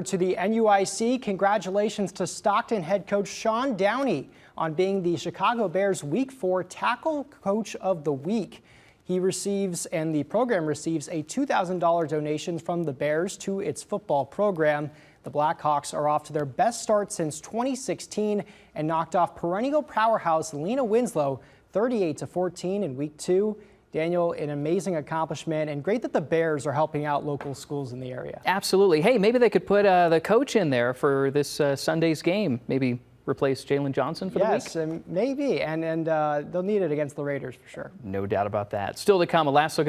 To the NUIC, congratulations to Stockton head coach Sean Downey on being the Chicago Bears Week 4 Tackle Coach of the Week. He receives, and the program receives, a $2,000 donation from the Bears to its football program. The Blackhawks are off to their best start since 2016 and knocked off perennial powerhouse Lena Winslow 38-14 in Week 2. Daniel, an amazing accomplishment, and great that the Bears are helping out local schools in the area. Absolutely. Hey, maybe they could put the coach in there for this Sunday's game. Maybe replace Jalen Johnson for the week? Yes, maybe, and they'll need it against the Raiders for sure. No doubt about that. Still to come, a last look at